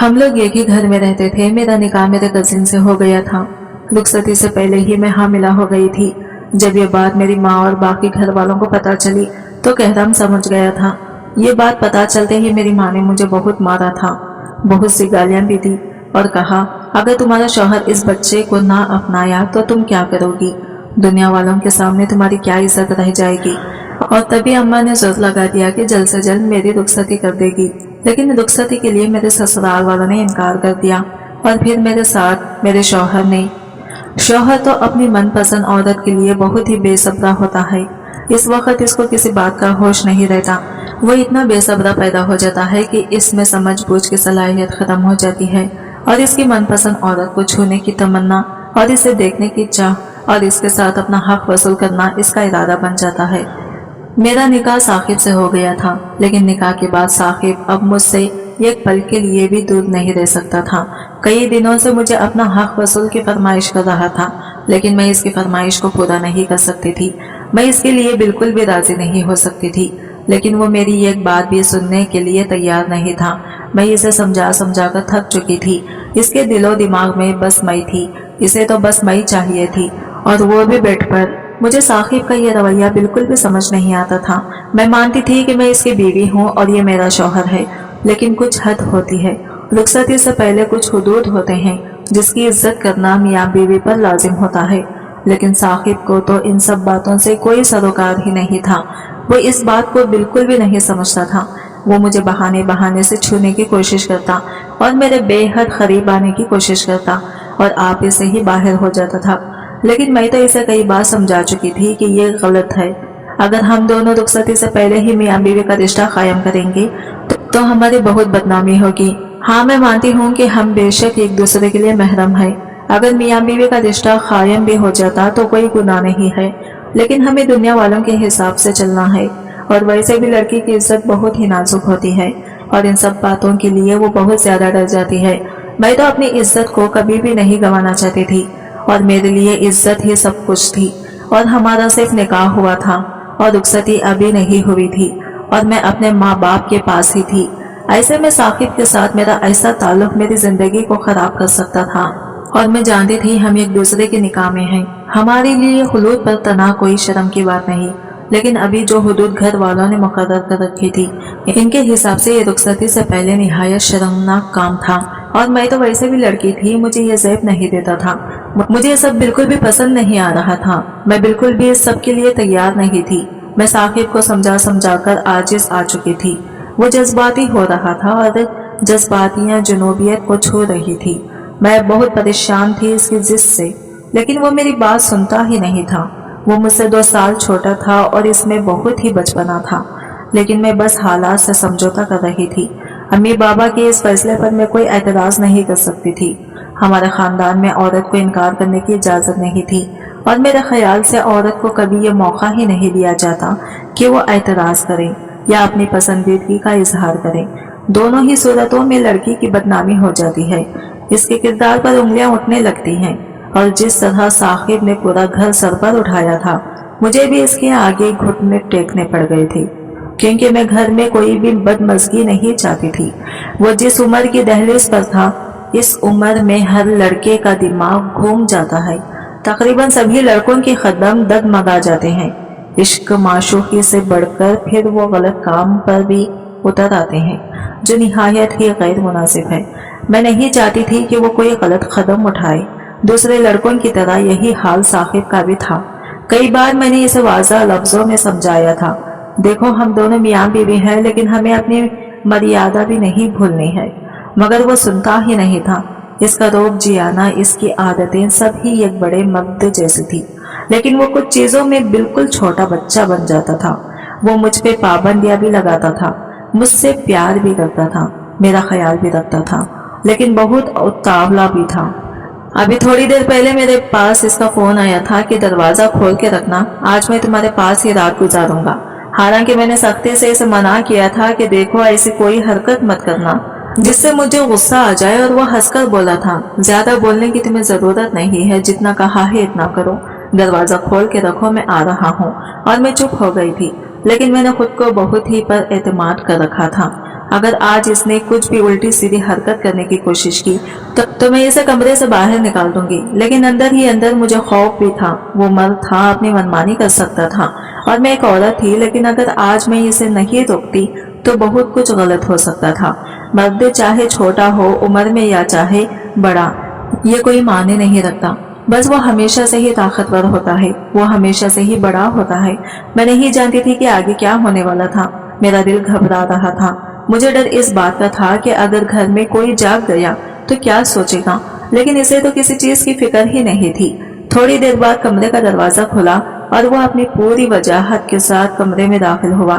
हम लोग एक ही घर में रहते थे। मेरा निकाह मेरे कजिन से हो गया था। रुखसती से पहले ही मैं हामिला हो गई थी। जब ये बात मेरी माँ और बाकी घर वालों को पता चली तो कहरम समझ गया था। ये बात पता चलते ही मेरी माँ ने मुझे बहुत मारा था, बहुत सी गालियाँ भी दी और कहा, अगर तुम्हारा शौहर इस बच्चे को ना अपनाया तो तुम क्या करोगी? दुनिया वालों के सामने तुम्हारी क्या इज्जत रह जाएगी? और तभी अम्मा ने जोर लगा दिया कि जल्द से जल्द मेरी रुखसती कर देगी। लेकिन रुखसती के लिए मेरे ससुराल वालों ने इनकार कर दिया और फिर मेरे साथ मेरे शौहर ने। शौहर तो अपनी मनपसंद औरत के लिए बहुत ही बेसब्रा होता है। इस वक्त इसको किसी बात का होश नहीं रहता। वो इतना बेसब्रा पैदा हो जाता है कि इसमें समझ बूझ की सलाहियत खत्म हो जाती है और इसकी मनपसंद औरत को छूने की तमन्ना और इसे देखने की चाह और इसके साथ अपना हक वसूल करना इसका इरादा बन जाता है। मेरा निकाह साकिब से हो गया था, लेकिन निकाह के बाद साकिब अब मुझसे एक पल के लिए भी दूर नहीं रह सकता था। कई दिनों से मुझे अपना हक वसूल की फरमाइश कर रहा था, लेकिन मैं इसकी फरमाइश को पूरा नहीं कर सकती थी। मैं इसके लिए बिल्कुल भी राजी नहीं हो सकती थी, लेकिन वो मेरी एक बात भी सुनने के लिए तैयार नहीं था। मैं इसे समझा समझा कर थक चुकी थी। इसके दिलो दिमाग में बस मैं थी। इसे तो बस मैं चाहिए थी, और वो भी बेड पर। मुझे साकिब का ये रवैया बिल्कुल भी समझ नहीं आता था। मैं मानती थी कि मैं इसकी बीवी हूँ और ये मेरा शौहर है, लेकिन कुछ हद होती है। रुखसती से पहले कुछ हुदूद होते हैं जिसकी इज्जत करना मियाँ बीवी पर लाजिम होता है। लेकिन साकिब को तो इन सब बातों से कोई सरोकार ही नहीं था। वो इस बात को बिल्कुल भी नहीं समझता था। वो मुझे बहाने बहाने से छूने की कोशिश करता और मेरे बेहद करीब आने की कोशिश करता और आप इसे ही बाहर हो जाता था। लेकिन मैं तो इसे कई बार समझा चुकी थी कि ये गलत है। अगर हम दोनों रुखसती से पहले ही मियाँ बीवी का रिश्ता कायम करेंगे तो हमारी बहुत बदनामी होगी। हाँ, मैं मानती हूँ कि हम बेशक एक दूसरे के लिए महरम हैं। अगर मियाँ बीवी का रिश्ता कायम भी हो जाता तो कोई गुनाह नहीं है, लेकिन हमें दुनिया वालों के हिसाब से चलना है। और वैसे भी लड़की की इज्जत बहुत ही नाजुक होती है और इन सब बातों के लिए वो बहुत ज्यादा डर जाती है। मैं तो अपनी इज्जत को कभी भी नहीं गंवाना चाहती थी और मेरे लिए इज्जत ही सब कुछ थी। और हमारा सिर्फ निकाह हुआ था और रुखसती अभी नहीं हुई थी और मैं अपने माँ बाप के पास ही थी। ऐसे में साकिब के साथ मेरा ऐसा ताल्लुक मेरी जिंदगी को खराब कर सकता था और मैं जानती थी हम एक दूसरे के निकाह में हैं। हमारे लिए हुदूद पर तना कोई शर्म की बात नहीं, लेकिन अभी जो हुदूद घर वालों ने मुकर्रर कर रखी थी, इनके हिसाब से ये रुखसती से पहले निहायत शर्मनाक काम था। और मैं तो वैसे भी लड़की थी, मुझे ये ज़ेब नहीं देता था। मुझे ये सब बिल्कुल भी पसंद नहीं आ रहा था। मैं बिल्कुल भी इस सब के लिए तैयार नहीं थी। मैं साकिब को समझा समझा कर आजिज आ चुकी थी। वो जज्बाती हो रहा था और जज्बातियाँ जुनूबियत को छू रही थी। मैं बहुत परेशान थी इसकी जिद से, लेकिन वो मेरी बात सुनता ही नहीं था। वो मुझसे 2 साल छोटा था और इसमें बहुत ही बचपना था, लेकिन मैं बस हालात से समझौता कर रही थी। अम्मी बाबा के इस फैसले पर मैं कोई एतराज़ नहीं कर सकती थी। हमारे ख़ानदान में औरत को इनकार करने की इजाज़त नहीं थी और मेरे ख्याल से औरत को कभी ये मौका ही नहीं दिया जाता कि वो एतराज़ करे या अपनी पसंदीदगी का इजहार करे। दोनों ही सूरतों में लड़की की बदनामी हो जाती है। इसके किरदार पर उंगलियां उठने लगती हैं और जिस तरह साकिब ने पूरा घर सर पर उठाया था, मुझे भी इसके आगे घुटने टेकने पड़ गए थे, क्योंकि मैं घर में कोई भी बदमज़गी नहीं चाहती थी। वो जिस उम्र की दहलीज पर था, इस उम्र में हर लड़के का दिमाग घूम जाता है। तकरीबन सभी लड़कों के कदम डगमगा जाते हैं। इश्क माशूकी से बढ़कर फिर वो गलत काम पर भी उतर आते हैं, जो निहायत ही गैर मुनासिब है। मैं नहीं चाहती थी कि वो कोई गलत कदम उठाए। दूसरे लड़कों की तरह यही हाल साकिब का भी था। कई बार मैंने इसे वाज़ह लफ्ज़ों में समझाया था, देखो हम दोनों मियाँ बीवी हैं, लेकिन हमें अपनी मर्यादा भी नहीं भूलनी है, मगर वो सुनता ही नहीं था। इसका रोब जियाना, इसकी आदतें सब ही एक बड़े मर्द जैसी थी, लेकिन वो कुछ चीज़ों में बिल्कुल छोटा बच्चा बन जाता था। वो मुझ पे पाबंदियां भी लगाता था, मुझसे प्यार भी करता था, मेरा ख्याल भी रखता था, लेकिन बहुत उतावला भी था। अभी थोड़ी देर पहले मेरे पास इसका फोन आया था कि दरवाजा खोल के रखना, आज मैं तुम्हारे पास ही रात गुजारूंगा। हालांकि मैंने सख्ती से इसे मना किया था कि देखो ऐसी कोई हरकत मत करना जिससे मुझे गुस्सा आ जाए, और वो हंसकर बोला था, ज्यादा बोलने की तुम्हें जरूरत नहीं है, जितना कहा है इतना करो, दरवाजा खोल के रखो, मैं आ रहा हूँ। और मैं चुप हो गई थी, लेकिन मैंने खुद को बहुत ही पर एतमाद कर रखा था। अगर आज इसने कुछ भी उल्टी सीधी हरकत करने की कोशिश की तो मैं इसे कमरे से बाहर निकाल दूंगी। लेकिन अंदर ही अंदर मुझे खौफ भी था। वो मर्द था, अपनी मनमानी कर सकता था और मैं एक औरत थी, लेकिन अगर आज मैं इसे नहीं रोकती तो बहुत कुछ गलत हो सकता था। मर्द चाहे छोटा हो उम्र में या चाहे बड़ा, ये कोई मायने नहीं रखता। बस वो हमेशा से ही ताकतवर होता है, वो हमेशा से ही बड़ा होता है। मैं नहीं जानती थी कि आगे क्या होने वाला था। मेरा दिल घबरा रहा था। मुझे डर इस बात का था कि अगर घर में कोई जाग गया तो क्या सोचेगा, लेकिन इसे तो किसी चीज की फिक्र ही नहीं थी। थोड़ी देर बाद कमरे का दरवाजा खुला और वो अपनी पूरी वजाहत के साथ कमरे में दाखिल हुआ।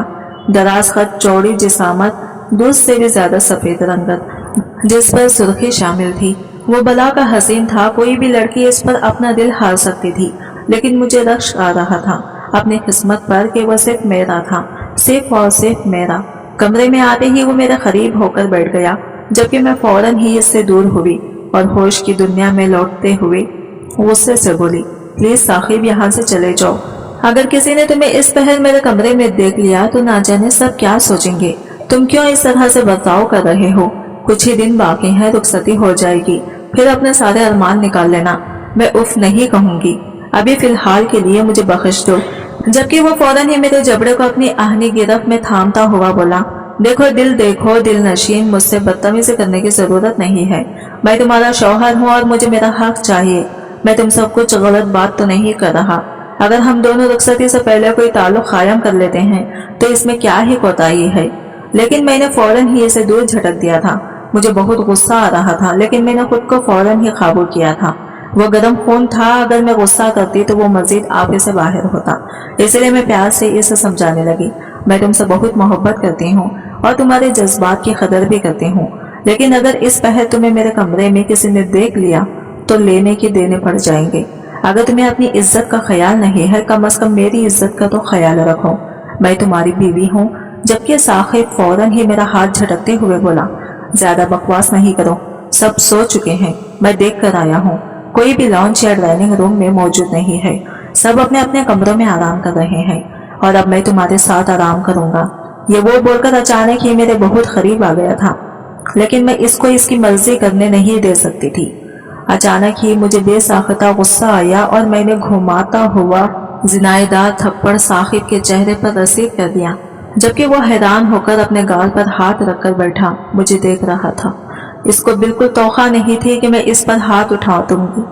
दराज खत, चौड़ी जिसामत, दूध से भी ज्यादा सफेद रंगत, जिस पर सुर्खी शामिल थी। वो बला का हसीन था। कोई भी लड़की इस पर अपना दिल हार सकती थी, लेकिन मुझे रश्क आ रहा था अपनी किस्मत पर कि वह सिर्फ मेरा था, सिर्फ और सिर्फ मेरा। कमरे में आते ही वो मेरे करीब होकर बैठ गया, जबकि मैं फौरन ही इससे दूर हुई और होश की दुनिया में लौटते हुए गुस्से से बोली, प्लीज साहिब, यहाँ से चले जाओ। अगर किसी ने तुम्हें इस पहर मेरे कमरे में देख लिया तो ना जाने सब क्या सोचेंगे। तुम क्यों इस तरह से बर्ताव कर रहे हो? कुछ ही दिन बाकी है, रुखसती हो जाएगी, फिर अपने सारे अरमान निकाल लेना। मैं उफ नहीं कहूंगी, अभी फिलहाल के लिए मुझे बख्श दो। जबकि वो फौरन ही मेरे जबड़े को अपनी आहनी गिरफ्त में थामता हुआ बोला, देखो दिल नशीन, मुझसे बदतमीजी करने की जरूरत नहीं है। मैं तुम्हारा शौहर हूँ और मुझे मेरा हक चाहिए। मैं तुम सब कुछ गलत बात तो नहीं कर रहा। अगर हम दोनों रुखसती से पहले कोई ताल्लुक कायम कर लेते हैं तो इसमें क्या ही कोताही है। लेकिन मैंने फौरन ही इसे दूर झटक दिया था। मुझे बहुत गुस्सा आ रहा था, लेकिन मैंने खुद को फौरन ही काबू किया था। वो गर्म खून था, अगर मैं गुस्सा करती तो वो मजीद आपे से बाहर होता। इसलिए मैं प्यार से इसे समझाने लगी, मैं तुमसे बहुत मोहब्बत करती हूँ और तुम्हारे जज्बात की कदर भी करती हूँ, लेकिन अगर इस पहर तुम्हें मेरे कमरे में किसी ने देख लिया तो लेने के देने पड़ जाएंगे। अगर तुम्हें अपनी इज्जत का ख्याल नहीं है, कम से कम मेरी इज्जत का तो ख्याल रखो। मैं तुम्हारी बीवी हूँ। जबकि साहिब फौरन ही मेरा हाथ झटकते हुए बोला, ज्यादा बकवास नहीं करो, सब सो चुके हैं, मैं देख कर आया हूँ। कोई भी लॉन्च या डाइनिंग रूम में मौजूद नहीं है, सब अपने अपने कमरों में आराम कर रहे हैं और अब मैं तुम्हारे साथ आराम करूंगा। ये वो बोलकर अचानक ही मेरे बहुत करीब आ गया था, लेकिन मैं इसको इसकी मर्जी करने नहीं दे सकती थी। अचानक ही मुझे बेसाख्ता गुस्सा आया और मैंने घुमाता हुआ जिनायदार थप्पड़ साहिब के चेहरे पर रसीद कर दिया, जबकि वो हैरान होकर अपने गाल पर हाथ रखकर बैठा मुझे देख रहा था। इसको बिल्कुल तौखा नहीं थी कि मैं इस पर हाथ उठा दूंगी,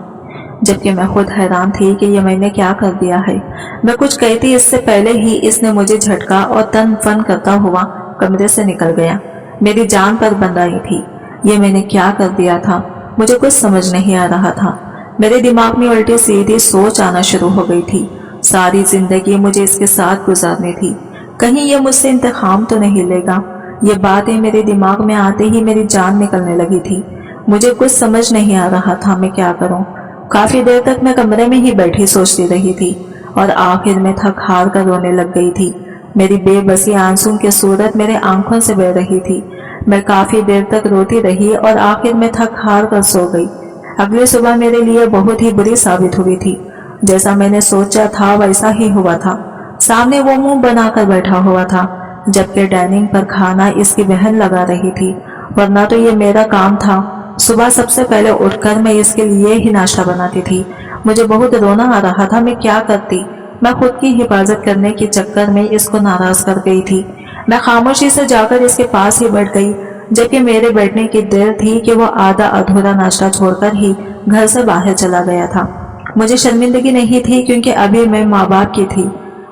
जबकि मैं खुद हैरान थी कि ये मैंने क्या कर दिया है। मैं कुछ कहती इससे पहले ही इसने मुझे झटका और तन फन करता हुआ कमरे से निकल गया। मेरी जान पर बंद आई थी। ये मैंने क्या कर दिया था? मुझे कुछ समझ नहीं आ रहा था। मेरे दिमाग में उल्टी सीधी सोच आना शुरू हो गई थी। सारी जिंदगी मुझे इसके साथ गुजारनी थी, कहीं ये मुझसे इंतकाम तो नहीं लेगा। ये बातें मेरे दिमाग में आते ही मेरी जान निकलने लगी थी। मुझे कुछ समझ नहीं आ रहा था मैं क्या करूं। काफी देर तक मैं कमरे में ही बैठी सोचती रही थी और आखिर में थक हार कर रोने लग गई थी। मेरी बेबसी आंसू की सूरत मेरे आंखों से बह रही थी। मैं काफी देर तक रोती रही और आखिर में थक हार कर सो गई। अगली सुबह मेरे लिए बहुत ही बुरी साबित हुई थी। जैसा मैंने सोचा था वैसा ही हुआ था। सामने वो मुंह बनाकर बैठा हुआ था, जबकि डाइनिंग पर खाना इसकी बहन लगा रही थी, वरना तो ये मेरा काम था। सुबह सबसे पहले उठकर मैं इसके लिए ही नाश्ता बनाती थी। मुझे बहुत रोना आ रहा था, मैं क्या करती। मैं खुद की हिफाजत करने के चक्कर में इसको नाराज कर गई थी। मैं खामोशी से जाकर इसके पास ही बैठ गई, जबकि मेरे बैठने की देर थी कि वो आधा अधूरा नाश्ता छोड़कर ही घर से बाहर चला गया था। मुझे शर्मिंदगी नहीं थी, क्योंकि अभी मैं माँ बाप की थी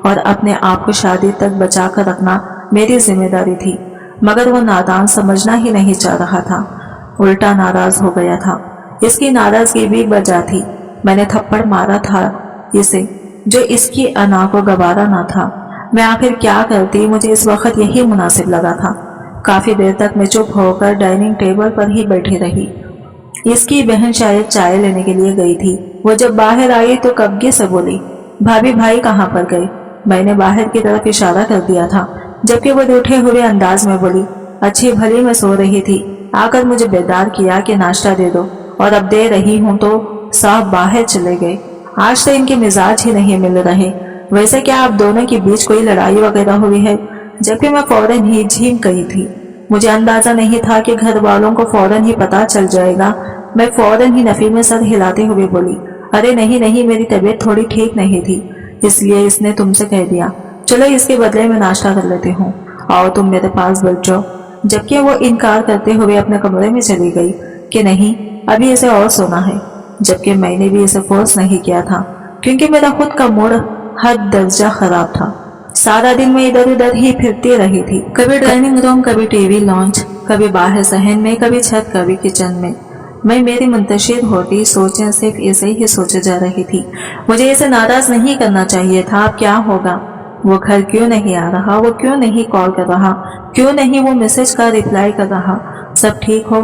और अपने आप को शादी तक बचा कर रखना मेरी जिम्मेदारी थी। मगर वो नादान समझना ही नहीं चाह रहा था, उल्टा नाराज हो गया था। इसकी नाराजगी भी वजह थी। मैंने थप्पड़ मारा था इसे, जो इसकी अना को गवारा ना था। मैं आखिर क्या करती, मुझे इस वक्त यही मुनासिब लगा था। काफी देर तक मैं चुप होकर डाइनिंग टेबल पर ही बैठी रही। इसकी बहन शायद चाय लेने के लिए गई थी। वो जब बाहर आई तो कब्जे से बोली, भाभी भाई कहाँ पर गए? मैंने बाहर की तरफ इशारा कर दिया था, जबकि वो रूठे हुए अंदाज में बोली, अच्छी भली मैं सो रही थी, आकर मुझे बेदार किया कि नाश्ता दे दो, और अब दे रही हूँ तो साहब बाहर चले गए। आज तो इनके मिजाज ही नहीं मिल रहे। वैसे क्या आप दोनों के बीच कोई लड़ाई वगैरह हुई है? जबकि मैं फौरन ही झीम गई थी। मुझे अंदाजा नहीं था कि घर वालों को फौरन ही पता चल जाएगा। मैं फौरन ही नफी में सर हिलाते हुए बोली, अरे नहीं नहीं, मेरी तबीयत थोड़ी ठीक नहीं थी, इसलिए इसने तुमसे कह दिया। चलो इसके बदले में नाश्ता कर लेती हूँ, आओ तुम मेरे पास बैठ जाओ। जबकि वो इनकार करते हुए अपने कमरे में चली गई कि नहीं, अभी इसे और सोना है। जबकि मैंने भी इसे फोर्स नहीं किया था, क्योंकि मेरा खुद का मूड हद दर्जा खराब था। सारा दिन मैं इधर उधर ही फिरती रही थी, कभी डाइनिंग रूम, कभी टीवी लॉन्च, कभी बाहर सहन में, कभी छत, कभी किचन में। मैं मेरी मुंतशिर होती सोचें सिर्फ इसे ही सोचे जा रही थी। मुझे इसे नाराज नहीं करना चाहिए था। अब क्या होगा? वो घर क्यों नहीं आ रहा? वो क्यों नहीं कॉल कर रहा? क्यों नहीं वो मैसेज का रिप्लाई कर रहा? सब ठीक हो,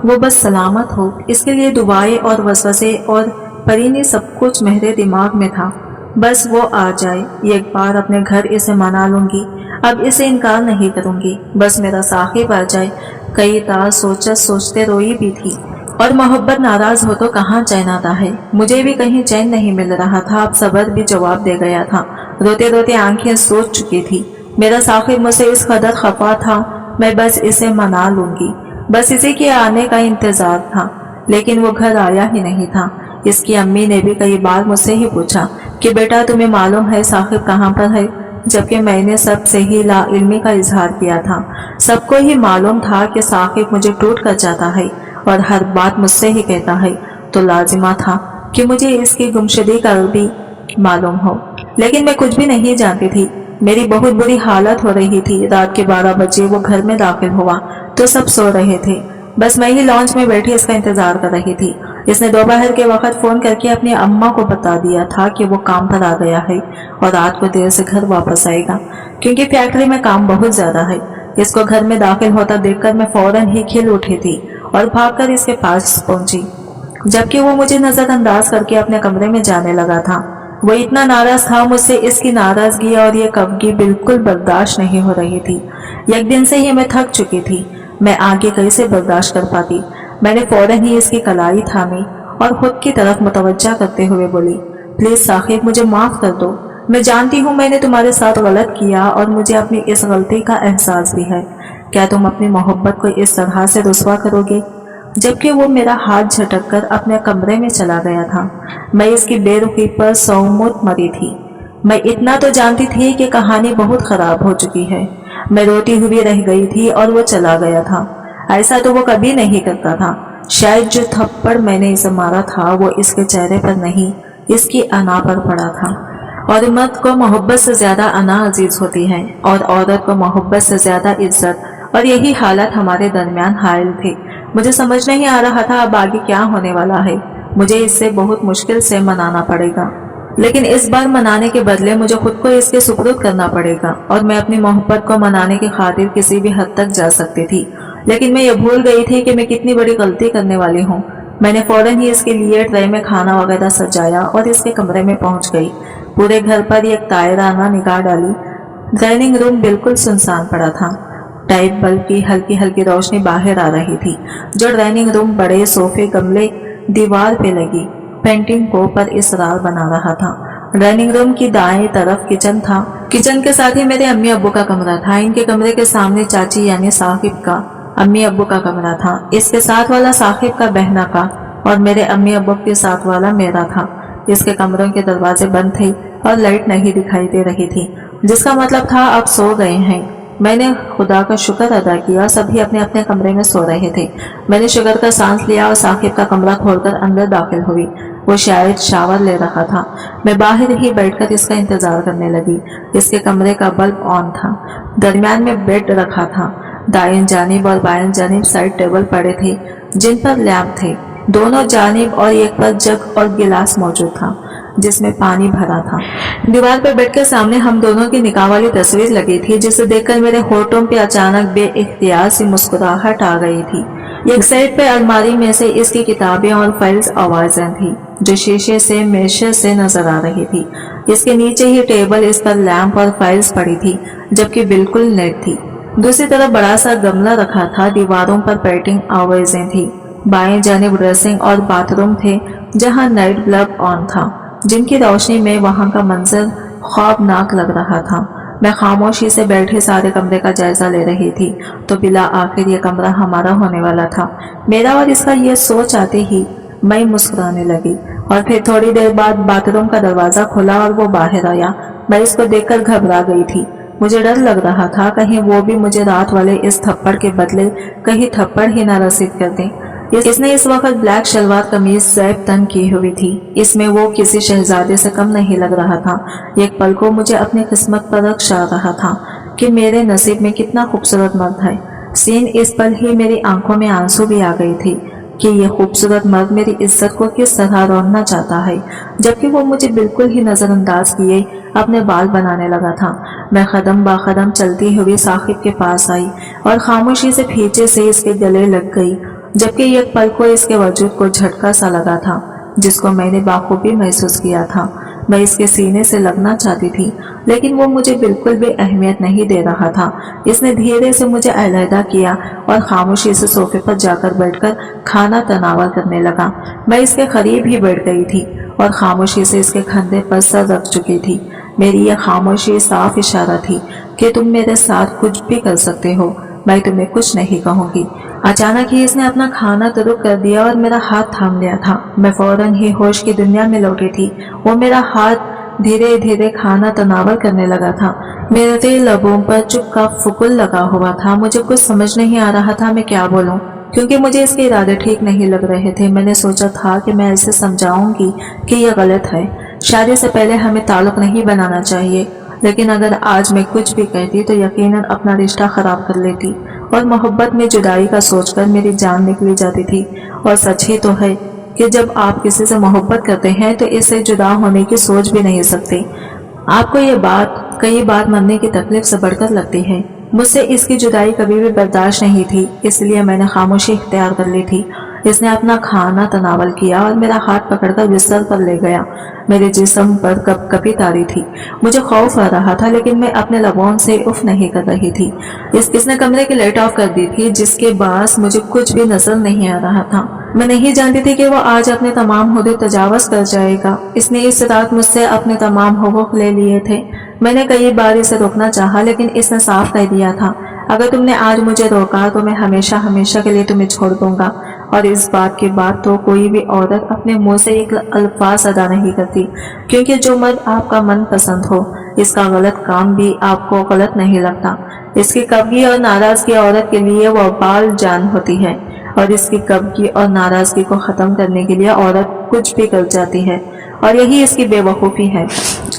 वो बस सलामत हो, इसके लिए दुआएं और वसवसे और परीनी सब कुछ मेरे दिमाग में था। बस वो आ जाए, एक बार अपने घर इसे मना लूंगी, अब इसे इनकार नहीं करूंगी। बस मेरा साहिब आ जाए। कई बार सोचते रोई भी थी। और मोहब्बत नाराज हो तो कहाँ चैन आता है। मुझे भी कहीं चैन नहीं मिल रहा था। अब सब्र भी जवाब दे गया था। रोते रोते आंखें सोच चुकी थी। मेरा साहिब मुझसे इस कदर खफा था, मैं बस इसे मना लूंगी, बस इसी के आने का इंतजार था। लेकिन वो घर आया ही नहीं था। इसकी अम्मी ने भी कई बार मुझसे ही पूछा कि बेटा तुम्हें मालूम है साहिब कहाँ पर है? जबकि मैंने सबसे ही लाइल्मी का इजहार किया था। सबको ही मालूम था कि साहिब मुझे टूट कर जाता है और हर बात मुझसे ही कहता है, तो लाजिमा था कि मुझे इसकी गुमशुदगी का भी मालूम हो। लेकिन मैं कुछ भी नहीं जानती थी। मेरी बहुत बुरी हालत हो रही थी। रात के 12 बजे वो घर में दाखिल हुआ तो सब सो रहे थे। बस मैं ही लॉन्च में बैठी इसका इंतजार कर रही थी। इसने दोपहर के वक्त फोन करके अपनी अम्मा को बता दिया था कि वो काम पर आ गया है और रात को देर से घर वापस आएगा, क्योंकि फैक्ट्री में काम बहुत ज्यादा है। इसको घर में दाखिल होता देखकर मैं फौरन ही खिल उठी थी और भागकर इसके पास पहुंची, जबकि वो मुझे नजरअंदाज करके अपने कमरे में जाने लगा था। वो इतना नाराज था मुझसे, इसकी नाराजगी और ये कबगी बिल्कुल बर्दाश्त नहीं हो रही थी। एक दिन से ही मैं थक चुकी थी। मैं आगे कैसे बर्दाश्त कर पाती। मैंने फौरन ही इसकी कलाई थामी और खुद की तरफ मुतवज्जा करते हुए बोली, प्लीज साहिब मुझे माफ कर दो। मैं जानती हूँ मैंने तुम्हारे साथ गलत किया और मुझे अपनी इस गलती का एहसास भी है। क्या तुम अपनी मोहब्बत को इस तरह से रुस्वा करोगे? जबकि वो मेरा हाथ झटक कर अपने कमरे में चला गया था। मैं इसकी बेरुखी पर सौमुत मरी थी। मैं इतना तो जानती थी कि कहानी बहुत खराब हो चुकी है। मैं रोती हुई रह गई थी और वो चला गया था। ऐसा तो वो कभी नहीं करता था। शायद जो थप्पड़ मैंने इसे मारा था वो इसके चेहरे पर नहीं, इसकी अना पर पड़ा था। और मर्द को मोहब्बत से ज्यादा अना अजीज होती है और औरत को मोहब्बत से ज्यादा इज्जत, और यही हालत हमारे दरमियान हायल थी। मुझे समझ नहीं आ रहा था अब आगे क्या होने वाला है। मुझे इससे बहुत मुश्किल से मनाना पड़ेगा, लेकिन इस बार मनाने के बदले मुझे खुद को इसके सुपुर्द करना पड़ेगा। और मैं अपनी मोहब्बत को मनाने की खातिर किसी भी हद तक जा सकती थी, लेकिन मैं ये भूल गई थी कि मैं कितनी बड़ी गलती करने वाली हूँ। मैंने फौरन ही इसके लिए ट्रे में खाना वगैरह सजाया और इसके कमरे में पहुंच गई। पूरे घर पर एक तायराना निगाह डाली। डाइनिंग रूम बिल्कुल सुनसान पड़ा था। टाइप बल्ब की हल्की हल्की रोशनी बाहर आ रही थी, जो डाइनिंग रूम, बड़े सोफे, गमले, दीवार पे लगी पेंटिंग को पर इसरार बना रहा था। डाइनिंग रूम की दाएं तरफ किचन था। किचन के साथ ही मेरे अम्मी अब्बू का कमरा था। इनके कमरे के सामने चाची यानी साहिब का अम्मी अब्बू का कमरा था। इसके साथ वाला साहिब का बहना का और मेरे अम्मी अब्बू के साथ वाला मेरा था। इसके कमरों के दरवाजे बंद थे और लाइट नहीं दिखाई दे रही थी, जिसका मतलब था अब सो गए हैं। मैंने खुदा का शुक्र अदा किया, सभी अपने अपने कमरे में सो रहे थे। मैंने शुक्र का सांस लिया और साहिब का कमरा खोलकर अंदर दाखिल हुई। वो शायद शावर ले रहा था। मैं बाहर ही बैठकर इसका इंतजार करने लगी। इसके कमरे का बल्ब ऑन था। दरमियान में बेड रखा था। दाएं जानिब और बाएं जानिब साइड टेबल पड़े थे, जिन पर लैंप थे। दोनों जानिब और एक पर जग और गिलास मौजूद था, जिसमें पानी भरा था। दीवार पर बेड के सामने हम दोनों की निकाह वाली तस्वीर लगी थी, जिसे देखकर मेरे होठों पे अचानक बेइख्तियार सी मुस्कुराहट आ गई थी। एक साइड पे अलमारी में से इसकी किताबें और फाइल्स आवाजें थी, जो शीशे से मेशर से नजर आ रही थी। इसके नीचे ही टेबल, इस पर लैंप और फाइल्स पड़ी थी, जबकि बिल्कुल नेट थी। दूसरी तरफ बड़ा सा गमला रखा था। दीवारों पर पेंटिंग आवाजें थी। बाएं जानिब ड्रेसिंग और बाथरूम थे, जहां नाइट बल्ब ऑन था, जिनकी रोशनी में वहां का मंजर ख्वाबनाक लग रहा था। मैं खामोशी से बैठे सारे कमरे का जायजा ले रही थी तो बिला आखिर ये कमरा हमारा होने वाला था। मेरा और इसका ये सोच आते ही मैं मुस्कुराने लगी और फिर थोड़ी देर बाद बाथरूम का दरवाजा खुला और वो बाहर आया। मैं इसको देखकर घबरा गई थी। मुझे डर लग रहा था कहीं वो भी मुझे रात वाले इस थप्पड़ के बदले कहीं थप्पड़ ही न रसीद कर दे। इसने इस वक्त ब्लैक शलवार कमीज सैब तन की हुई थी। इसमें वो किसी शहजादे से कम नहीं लग रहा था। एक पल को मुझे अपनी किस्मत पर रक्षा रहा था कि मेरे नसीब में कितना खूबसूरत मर्द है। सीन इस पल ही मेरी आंखों में आंसू भी आ गई थी कि ये खूबसूरत मर्द मेरी इज्जत को किस तरह रोनना चाहता है, जबकि वो मुझे बिल्कुल ही नजरअंदाज किए अपने बाल बनाने लगा था। मैं कदम बा कदम चलती हुई साकिब के पास आई और खामोशी से पीछे से इसके गले लग गई, जबकि एक पल को इसके वजूद को झटका सा लगा था जिसको मैंने बाखूबी महसूस किया था। मैं इसके सीने से लगना चाहती थी लेकिन वो मुझे बिल्कुल भी अहमियत नहीं दे रहा था। इसने धीरे से मुझे अलहदा किया और खामोशी से सोफे पर जाकर बैठकर खाना तनावल करने लगा। मैं इसके करीब ही बैठ गई थी और खामोशी से इसके कंधे पर सर रख चुकी थी। मेरी यह खामोशी साफ इशारा थी कि तुम मेरे साथ कुछ भी कर सकते हो, मैं तुम्हें कुछ नहीं कहूँगी। अचानक ही इसने अपना खाना तुरुक कर दिया और मेरा हाथ थाम लिया था। मैं फौरन ही होश की दुनिया में लौटी थी। वो मेरा हाथ धीरे धीरे खाना तनावल करने लगा था। मेरे लबों पर चुप का फुकुल लगा हुआ था। मुझे कुछ समझ नहीं आ रहा था मैं क्या बोलूं, क्योंकि मुझे इसके इरादे ठीक नहीं लग रहे थे। मैंने सोचा था कि मैं इसे समझाऊंगी कि यह गलत है, शादी से पहले हमें ताल्लुक नहीं बनाना चाहिए, लेकिन अगर आज मैं कुछ भी कहती तो यकीनन अपना रिश्ता खराब कर लेती और मोहब्बत में जुदाई का सोचकर मेरी जान निकली जाती थी। और सच ही तो है कि जब आप किसी से मोहब्बत करते हैं तो इससे जुदा होने की सोच भी नहीं सकते। आपको ये बात कई बार मरने की तकलीफ से बढ़कर लगती है। मुझसे इसकी जुदाई कभी भी बर्दाश्त नहीं थी, इसलिए मैंने खामोशी इख्तियार कर ली थी। इसने अपना खाना तनावल किया और मेरा हाथ पकड़कर बिस्तर पर ले गया। मेरे जिस्म पर कपकपी तारी थी। मुझे खौफ आ रहा था लेकिन मैं अपने लबों से उफ नहीं कर रही थी। इसने कमरे की लाइट ऑफ कर दी थी जिसके बास मुझे कुछ भी नजर नहीं आ रहा था। मैं नहीं जानती थी कि वो आज अपने तमाम हुदूद तजावज कर जाएगा। इसने इस रात मुझसे अपने तमाम हुकूक ले लिए थे। मैंने कई बार इसे रोकना चाहा लेकिन इसने साफ कह दिया था, अगर तुमने आज मुझे रोका तो मैं हमेशा हमेशा के लिए तुम्हें छोड़ दूंगा। और इस बात के बाद तो कोई भी औरत अपने मुंह से एक अल्फाज अदा नहीं करती, क्योंकि जो मर्द आपका मन पसंद हो इसका गलत काम भी आपको गलत नहीं लगता। इसकी कबगी और नाराजगी औरत के लिए वो बाल जान होती है और इसकी कबगी और नाराजगी को खत्म करने के लिए औरत कुछ भी कर जाती है और यही इसकी बेवकूफ़ी है।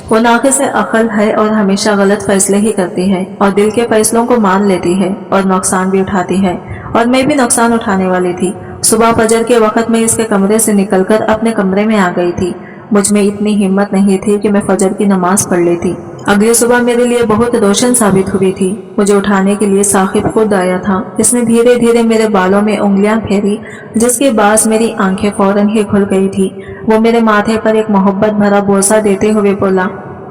वो नाक़िस अक़ल है और हमेशा गलत फैसले ही करती है और दिल के फैसलों को मान लेती है और नुकसान भी उठाती है, और मैं भी नुकसान उठाने वाली थी। सुबह फजर के वक्त में इसके कमरे से निकलकर अपने कमरे में आ गई थी। मुझ में इतनी हिम्मत नहीं थी कि मैं फजर की नमाज पढ़ लेती। अगली सुबह मेरे लिए बहुत रोशन साबित हुई थी। मुझे उठाने के लिए साकिब खुद आया था। इसने धीरे धीरे मेरे बालों में उंगलियां फेरी जिसके बाद मेरी आंखें फौरन ही खुल गई थी। वो मेरे माथे पर एक मोहब्बत भरा बोसा देते हुए बोला,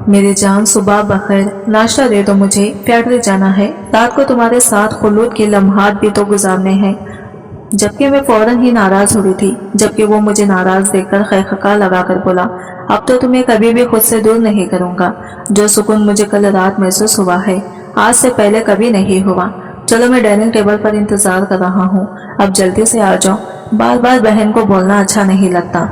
मेरी जान सुबह बखैर, नाश्ता दे दो, मुझे फैक्ट्री जाना है, रात को तुम्हारे साथ खुलूद के लम्हात भी तो गुजारने हैं। जबकि मैं फौरन ही नाराज हो रही थी, जबकि वो मुझे नाराज देखकर खैखका लगाकर बोला, अब तो तुम्हें कभी भी खुद से दूर नहीं करूंगा। जो सुकून मुझे कल रात महसूस हुआ है आज से पहले कभी नहीं हुआ। चलो मैं डाइनिंग टेबल पर इंतजार कर रहा हूँ, अब जल्दी से आ जाओ। बार बार बहन को बोलना अच्छा नहीं लगता।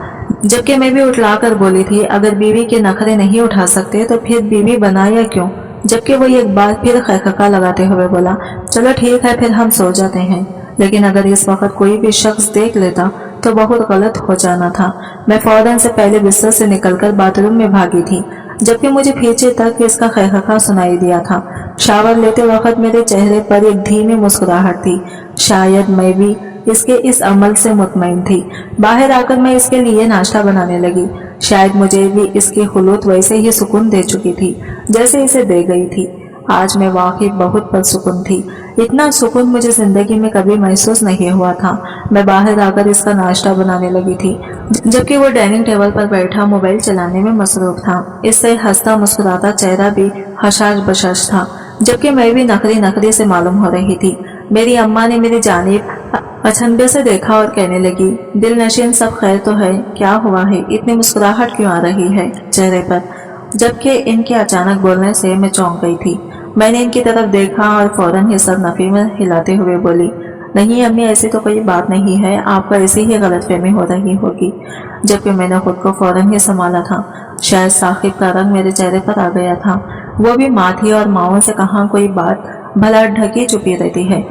जबकि मैं भी उठलाकर बोली थी, अगर बीवी के नखरे नहीं उठा सकते तो फिर बीवी बनाया क्यों। जबकि वो एक बार फिर खैखका लगाते हुए बोला, चलो ठीक है फिर हम सो जाते हैं। लेकिन अगर इस वक्त कोई भी शख्स देख लेता तो बहुत गलत हो जाना था। मैं फौरन से पहले बिस्तर से निकलकर बाथरूम में भागी थी, जबकि मुझे पीछे तक इसका खैखका सुनाई दिया था। शावर लेते वक्त मेरे चेहरे पर एक धीमी मुस्कुराहट थी। शायद मैं भी इसके इस अमल से मुतमईन थी। बाहर आकर मैं इसके लिए नाश्ता बनाने लगी। शायद मुझे भी इसकी खुलूत वैसे ही सुकून दे चुकी थी जैसे इसे दे गई थी। आज मैं वाकई बहुत पुरसुकून थी। इतना सुकून मुझे जिंदगी में कभी महसूस नहीं हुआ था। मैं बाहर आकर इसका नाश्ता बनाने लगी थी, जबकि वो डाइनिंग टेबल पर बैठा मोबाइल चलाने में मसरूफ था। इससे हंसता मुस्कुराता चेहरा भी हशाश बशाश था, जबकि मैं भी नखरी नखरी से मालूम हो रही थी। मेरी अम्मा ने मेरी जानिब अचंभे से देखा और कहने लगी, दिल नशीन सब खैर तो है, क्या हुआ है, इतनी मुस्कुराहट क्यों आ रही है चेहरे पर। जबकि इनके अचानक बोलने से मैं चौंक गई थी। मैंने इनकी तरफ देखा और फौरन ही सर नफी में हिलाते हुए बोली, नहीं अम्मी, ऐसी तो कोई बात नहीं है, आपको ऐसी ही गलतफहमी हो रही होगी। जबकि मैंने खुद को फौरन ही संभाला था। शायद साकिब का रंग मेरे चेहरे पर आ गया था। वो भी माँ थी और माँओं से कहाँ कोई बात भला ढकी छुपी रहती है।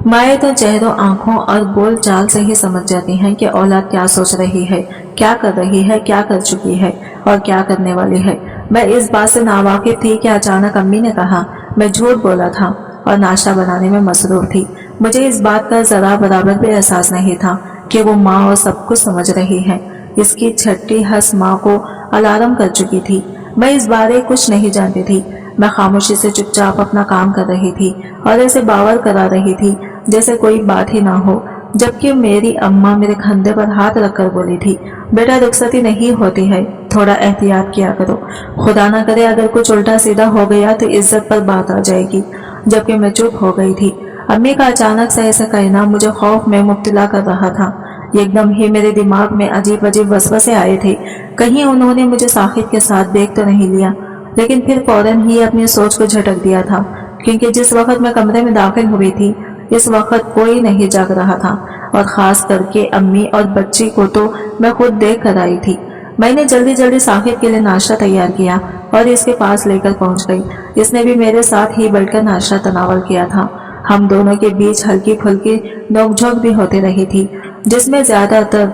माएँ तो चेहरों, आंखों और बोल चाल से ही समझ जाती हैं कि औलाद क्या सोच रही है, क्या कर रही है, क्या कर चुकी है और क्या करने वाली है। मैं इस बात से नावाकिफ थी कि अचानक अम्मी ने कहा मैं झूठ बोला था और नाश्ता बनाने में मसरूफ थी। मुझे इस बात का जरा बराबर भी एहसास नहीं था कि वो माँ और सब कुछ समझ रही है। इसकी छठी हंस माँ को अलार्म कर चुकी थी। मैं इस बारे कुछ नहीं जानती थी। मैं खामोशी से चुपचाप अपना काम कर रही थी और ऐसे बावर करा रही थी जैसे कोई बात ही ना हो। जबकि मेरी अम्मा मेरे कंधे पर हाथ रखकर बोली थी, बेटा रुखसती नहीं होती है, थोड़ा एहतियात किया करो, खुदा ना करे अगर कुछ उल्टा सीधा हो गया तो इज्जत पर बात आ जाएगी। जबकि मैं चुप हो गई थी। अम्मी का अचानक से ऐसा कहना मुझे खौफ में मुब्तला कर रहा था। एकदम ही मेरे दिमाग में अजीब अजीब वसवसे आए थे। कहीं उन्होंने मुझे साकिब के साथ देख तो नहीं लिया। लेकिन फिर फौरन ही अपनी सोच को झटक दिया था, क्योंकि जिस वक्त मैं कमरे में दाखिल हुई थी इस वक्त कोई नहीं जाग रहा था और खास करके अम्मी और बच्ची को तो मैं खुद देख कर आई थी। मैंने जल्दी जल्दी साकिब के लिए नाश्ता तैयार किया और इसके पास लेकर पहुंच गई। इसने भी मेरे साथ ही बैठकर नाश्ता तनावल किया था। हम दोनों के बीच हल्की फुल्की नोकझोंक भी होती रही थी, जिसमें ज्यादातर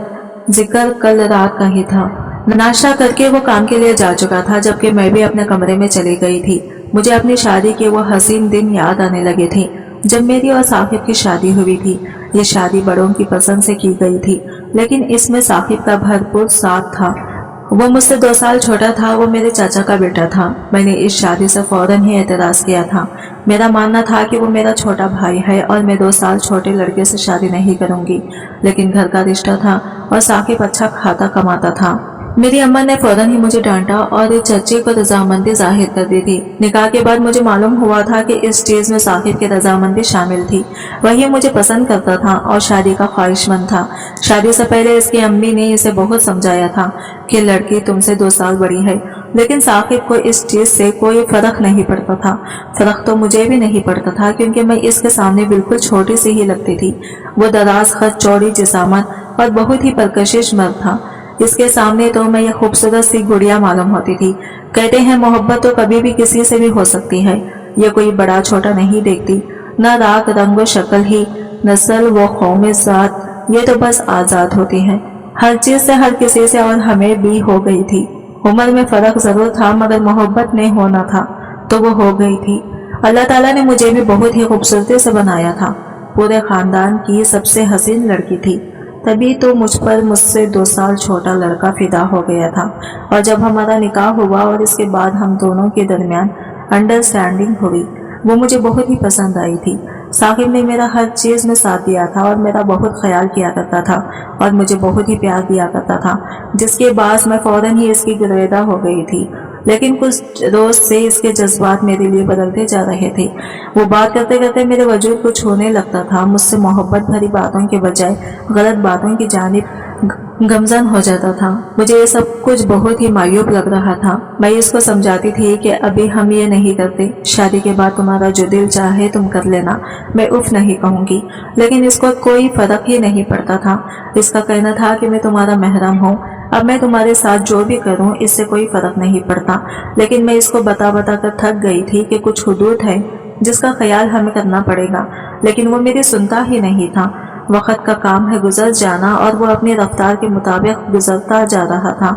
जिक्र कल रात का ही था। नाश्ता करके वो काम के लिए जा चुका था, जबकि मैं भी अपने कमरे में चली गई थी। मुझे अपनी शादी के वो हसीन दिन याद आने लगे थे जब मेरी और साकिब की शादी हुई थी। ये शादी बड़ों की पसंद से की गई थी, लेकिन इसमें साकिब का भरपूर साथ था। वो मुझसे 2 साल छोटा था, वो मेरे चाचा का बेटा था। मैंने इस शादी से फौरन ही एतराज किया था। मेरा मानना था कि वो मेरा छोटा भाई है और मैं 2 साल छोटे लड़के से शादी नहीं करूंगी। लेकिन घर का रिश्ता था और साकिब अच्छा खाता कमाता था। मेरी अम्मा ने फौरन ही मुझे डांटा और इस चर्चे को रजामंदी जाहिर कर दी थी। निकाह के बाद मुझे मालूम हुआ था कि इस चीज में साकिब की रजामंदी शामिल थी। वही मुझे पसंद करता था और शादी का ख्वाहिशमंद था। शादी से पहले इसकी अम्मी ने इसे बहुत समझाया था कि लड़की तुमसे 2 साल बड़ी है, लेकिन साकिब को इस चीज से कोई फर्क नहीं पड़ता था। फर्क तो मुझे भी नहीं पड़ता था, क्योंकि मैं इसके सामने बिल्कुल छोटी सी ही लगती थी। वो दराज खत, चौड़ी जिसामत और बहुत ही परकशिश मर्द था। इसके सामने तो मैं ये खूबसूरत सी गुड़िया मालूम होती थी। कहते हैं मोहब्बत तो कभी भी किसी से भी हो सकती है। ये कोई बड़ा छोटा नहीं देखती, न राग रंग व शक्ल ही, नस्ल व कौम जात, ये तो बस आजाद होती है हर चीज से, हर किसी से। और हमें भी हो गई थी। उम्र में फर्क जरूर था, मगर मोहब्बत में होना था तो वो हो गई थी। अल्लाह ताला ने मुझे भी बहुत ही खूबसूरती से बनाया था। पूरे खानदान की सबसे हसीन लड़की थी। तभी तो मुझ पर मुझसे 2 साल छोटा लड़का फिदा हो गया था। और जब हमारा निकाह हुआ और इसके बाद हम दोनों के दरमियान अंडरस्टैंडिंग हुई, वो मुझे बहुत ही पसंद आई थी। साकिब ने मेरा हर चीज में साथ दिया था और मेरा बहुत ख्याल किया करता था और मुझे बहुत ही प्यार दिया करता था, जिसके बाद मैं फौरन ही इसकी गिरवेदा हो गई थी। लेकिन कुछ रोज से इसके जज्बात मेरे लिए बदलते जा रहे थे। वो बात करते करते मेरे वजूद को छूने लगता था। मुझसे मोहब्बत भरी बातों के बजाय गलत बातों की जानिब गमजन हो जाता था। मुझे ये सब कुछ बहुत ही मायूब लग रहा था। मैं इसको समझाती थी कि अभी हम ये नहीं करते, शादी के बाद तुम्हारा जो दिल चाहे तुम कर लेना, मैं उफ नहीं कहूंगी। लेकिन इसको कोई फर्क ही नहीं पड़ता था। इसका कहना था कि मैं तुम्हारा महरम हूँ, अब मैं तुम्हारे साथ जो भी करूं इससे कोई फर्क नहीं पड़ता। लेकिन मैं इसको बता बता कर थक गई थी कि कुछ हुदूद है जिसका ख्याल हमें करना पड़ेगा, लेकिन वो मेरी सुनता ही नहीं था। वक्त का काम है गुजर जाना और वो अपनी रफ्तार के मुताबिक गुजरता जा रहा था।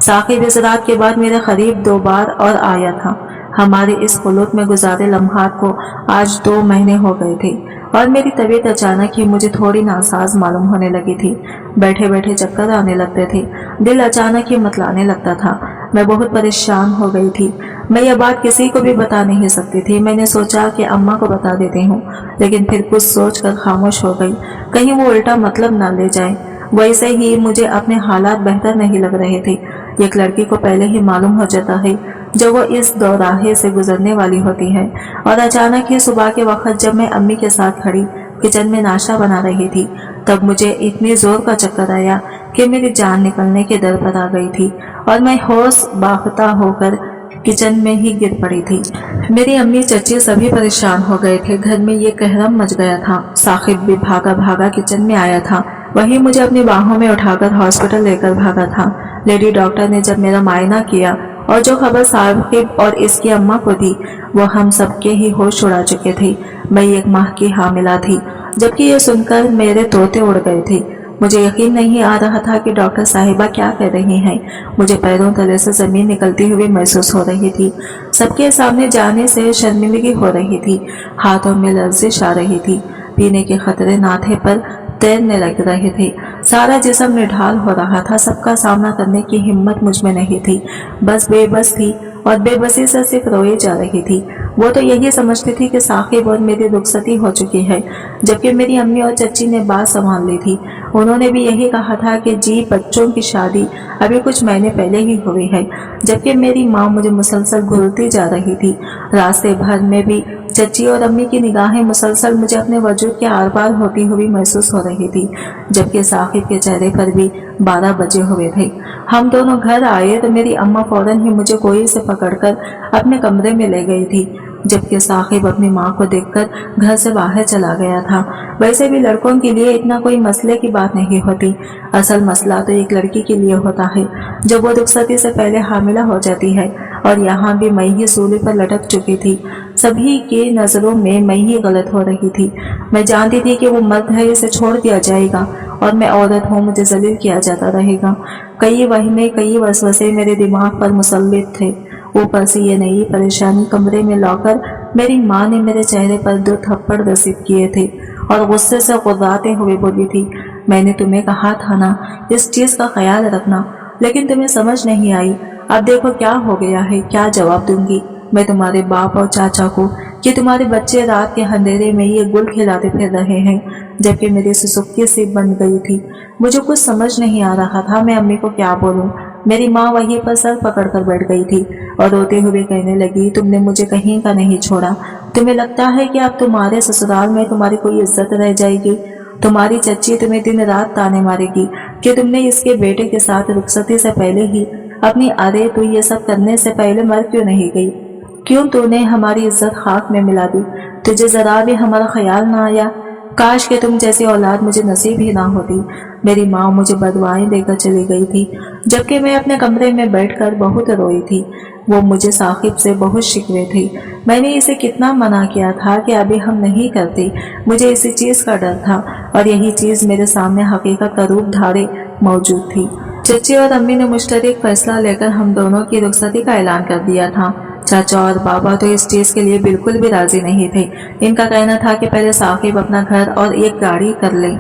साकिब इस रात के बाद मेरे करीब 2 बार और आया था। हमारे इस खुलूत में गुजारे लम्हात को आज 2 महीने हो गए थे और मेरी तबीयत अचानक ही मुझे थोड़ी नासाज मालूम होने लगी थी। बैठे बैठे चक्कर आने लगते थे, दिल अचानक ही मतलाने लगता था। मैं बहुत परेशान हो गई थी। मैं यह बात किसी को भी बता नहीं सकती थी। मैंने सोचा कि अम्मा को बता देती हूँ, लेकिन फिर कुछ सोच कर खामोश हो गई, कहीं वो उल्टा मतलब ना ले जाए। वैसे ही मुझे अपने हालात बेहतर नहीं लग रहे थे। एक लड़की को पहले ही मालूम हो जाता है जब वो इस दौराहे से गुजरने वाली होती है। और अचानक ही सुबह के वक्त जब मैं अम्मी के साथ खड़ी किचन में नाश्ता बना रही थी, तब मुझे इतनी जोर का चक्कर आया कि मेरी जान निकलने के दर पर आ गई थी और मैं होश बाख्ता होकर किचन में ही गिर पड़ी थी। मेरी अम्मी, चच्ची सभी परेशान हो गए थे। घर में ये कहरम मच गया था। साकिब भी भागा भागा किचन में आया था। वही मुझे अपनी बाहों में उठाकर हॉस्पिटल लेकर भागा था। लेडी डॉक्टर ने जब मेरा मायना किया और जो खबर साकिब और इसकी अम्मा को दी, वो हम सबके ही होश उड़ा चुके थे। मैं 1 माह की हामिला थी, जबकि ये सुनकर मेरे तोते उड़ गए थे। मुझे यकीन नहीं आ रहा था कि डॉक्टर साहिबा क्या कह रही हैं। मुझे पैरों तले से जमीन निकलती हुई महसूस हो रही थी। सबके सामने जाने से शर्मिंदगी हो रही थी। हाथों में लर्जिश आ रही थी। पीने के खतरे नाथे पर तैरने लग रहे थे। सारा जिस्म निढाल हो रहा था। सबका सामना करने की हिम्मत मुझ में नहीं थी। बस बेबस थी और बेबसी से सिर्फ रोई जा रही थी। वो तो यही समझती थी कि साकिब और मेरी रुखसती हो चुकी है, जबकि मेरी अम्मी और चच्ची ने बात संभाल ली थी। उन्होंने भी यही कहा था कि जी बच्चों की शादी अभी कुछ महीने पहले ही हुई है, जबकि मेरी माँ मुझे मुसलसल घूरती जा रही थी। रास्ते भर में भी चच्ची और अम्मी की निगाहें मुसलसल मुझे अपने वजूद के आर पार होती हुई महसूस हो रही थी, जबकि साकिब के चेहरे पर भी 12 बजे हुए थे। हम दोनों घर आए तो मेरी अम्मा फौरन ही मुझे कोई से पकड़कर अपने कमरे में ले गई थी, जबकि साकिब अपनी माँ को देखकर घर से बाहर चला गया था। वैसे भी लड़कों के लिए इतना कोई मसले की बात नहीं होती। असल मसला तो एक लड़की के लिए होता है जब वो रुखसती से पहले हामिला हो जाती है। और यहाँ भी मैं ही सूली पर लटक चुकी थी। सभी के नजरों में मैं ही गलत हो रही थी। मैं जानती थी कि वो मर्द है, इसे छोड़ दिया जाएगा, और मैं औरत हूँ, मुझे जलील किया जाता रहेगा। कई वहमें, कई वसवसे मेरे दिमाग पर मुसल्लित थे। ऊपर से ये नई परेशानी कमरे में लाकर मेरी माँ ने मेरे चेहरे पर 2 थप्पड़ रसीद किए थे और गुस्से से गुर्राते हुए बोली थी, मैंने तुम्हें कहा था ना इस चीज का ख्याल रखना, लेकिन तुम्हें समझ नहीं आई। अब देखो क्या हो गया है। क्या जवाब दूंगी मैं तुम्हारे बाप और चाचा को कि तुम्हारे बच्चे रात के अंधेरे में ये गुल खिलाते फिर रहे हैं, जबकि मेरी सुसुक्की सी बन गई थी। मुझे कुछ समझ नहीं आ रहा था मैं अम्मी को क्या बोलूं। मेरी माँ वहीं पर सर पकड़कर बैठ गई थी और रोते हुए कहने लगी, तुमने मुझे कहीं का नहीं छोड़ा। तुम्हें लगता है कि अब तुम्हारे ससुराल में तुम्हारी कोई इज्जत रह जाएगी? तुम्हारी चच्ची तुम्हें दिन रात ताने मारेगी कि तुमने इसके बेटे के साथ रुखसती से पहले ही अपनी अरे तू ये सब करने से पहले मर क्यों नहीं गई? क्यों तूने हमारी इज्जत खाक में मिला दी? तुझे जरा भी हमारा ख्याल ना आया? काश कि तुम जैसी औलाद मुझे नसीब ही ना होती। मेरी माँ मुझे बदवाएं देकर चली गई थी, जबकि मैं अपने कमरे में बैठकर बहुत रोई थी। वो मुझे साकिब से बहुत शिकवे थे। मैंने इसे कितना मना किया था कि अभी हम नहीं करते। मुझे इसी चीज का डर था और यही चीज मेरे सामने हकीकत का रूप धारे मौजूद थी। चच्ची और अम्मी ने मुश्तरक फैसला लेकर हम दोनों की रुखसती का ऐलान कर दिया था। चाचा और बाबा तो इस चीज के लिए बिल्कुल भी राजी नहीं थे। इनका कहना था कि पहले साकिब अपना घर और एक गाड़ी कर ले,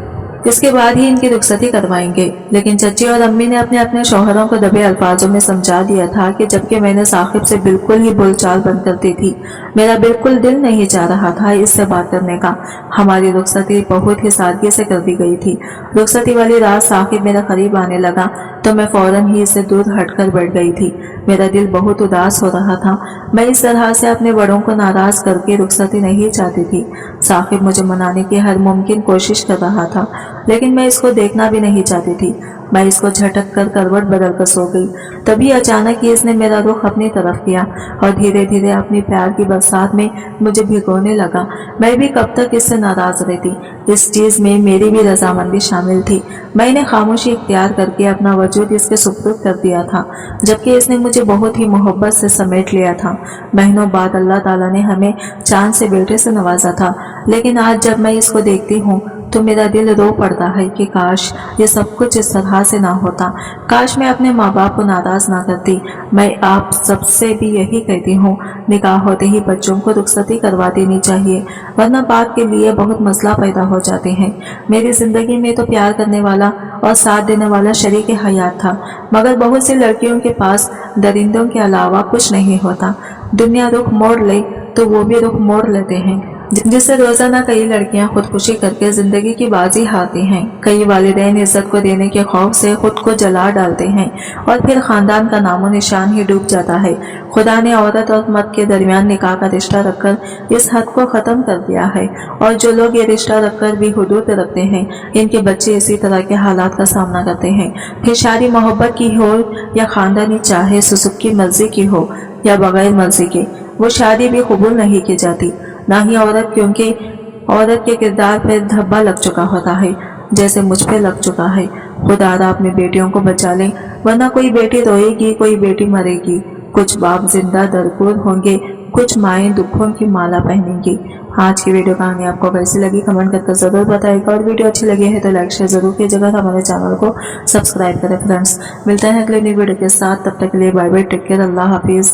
इसके बाद ही इनकी रुखसती करवाएंगे। लेकिन चच्ची और अम्मी ने अपने अपने शौहरों को दबे अल्फाजों में समझा दिया था कि जबकि मैंने साकिब से बिल्कुल ही बोलचाल बंद कर दी थी, मेरा बिल्कुल दिल नहीं चाह रहा था इससे बात करने का। हमारी रुखसती बहुत ही सादगी से कर दी गई थी। रुखसती वाली रात साकिब मेरे करीब आने लगा तो मैं फौरन ही इससे दूर हटकर बैठ गई थी। मेरा दिल बहुत उदास हो रहा था। मैं इस तरह से अपने बड़ों को नाराज करके रुखसती नहीं चाहती थी। साकिब मुझे मनाने की हर मुमकिन कोशिश कर रहा था, लेकिन मैं इसको देखना भी नहीं चाहती थी। मैं इसको झटक कर करवट बदल कर सो गई। तभी अचानक ही इसने मेरा रुख अपनी तरफ किया और धीरे धीरे अपनी प्यार की बरसात में मुझे भिगोने लगा। मैं भी कब तक इससे नाराज रहती। इस चीज में मेरी भी रजामंदी शामिल थी। मैंने खामोशी इख्तियार करके अपना वजूद इसके सुपुर्द कर दिया था, जबकि इसने मुझे बहुत ही मोहब्बत से समेट लिया था। महीनों बाद अल्लाह ताला ने हमें चांद से बेटे से नवाजा था, लेकिन आज जब मैं इसको देखती हूँ तो मेरा दिल रो पड़ता है कि काश ये सब कुछ इस तरह से ना होता। काश मैं अपने माँ बाप को नाराज ना करती। मैं आप सबसे भी यही कहती हूँ, निकाह होते ही बच्चों को रुखसती करवा देनी चाहिए, वरना बात के लिए बहुत मसला पैदा हो जाते हैं। मेरी जिंदगी में तो प्यार करने वाला और साथ देने वाला शरीक हयात था, मगर बहुत सी लड़कियों के पास दरिंदों के अलावा कुछ नहीं होता। दुनिया रुख मोड़ ले तो वो भी रुख मोड़ लेते हैं, जिससे रोजाना कई लड़कियां खुदकुशी करके जिंदगी की बाजी हारती हैं। कई वालिदैन इज्जत को देने के खौफ से खुद को जला डालते हैं और फिर खानदान का नामो निशान ही डूब जाता है। खुदा ने औरत और मर्द के दरमियान निकाह का रिश्ता रखकर इस हद को खत्म कर दिया है, और जो लोग ये रिश्ता रखकर भी हुदूद रखते हैं, इनके बच्चे इसी तरह के हालात का सामना करते हैं। फिर शादी मोहब्बत की हो या खानदानी चाहे सुसुक की मर्जी की हो, या बगैर मर्जी के वो शादी भी कबूल नहीं की जाती, ना ही औरत, क्योंकि औरत के किरदार पर धब्बा लग चुका होता है जैसे मुझ पे लग चुका है। खुदा अपनी बेटियों को बचा ले, वरना कोई बेटी रोएगी, कोई बेटी मरेगी, कुछ बाप जिंदा दरगुर होंगे, कुछ माएँ दुखों की माला पहनेंगी। आज की वीडियो कहानी आपको कैसी लगी कमेंट करके जरूर बताइएगा, और वीडियो अच्छी लगी है तो लाइक शेयर जरूर कीजिएगा, हमारे चैनल को सब्सक्राइब करें फ्रेंड्स। मिलते हैं अगले नई वीडियो के साथ, तब तक के लिए बाय बाय, टेक केयर, अल्लाह हाफिज।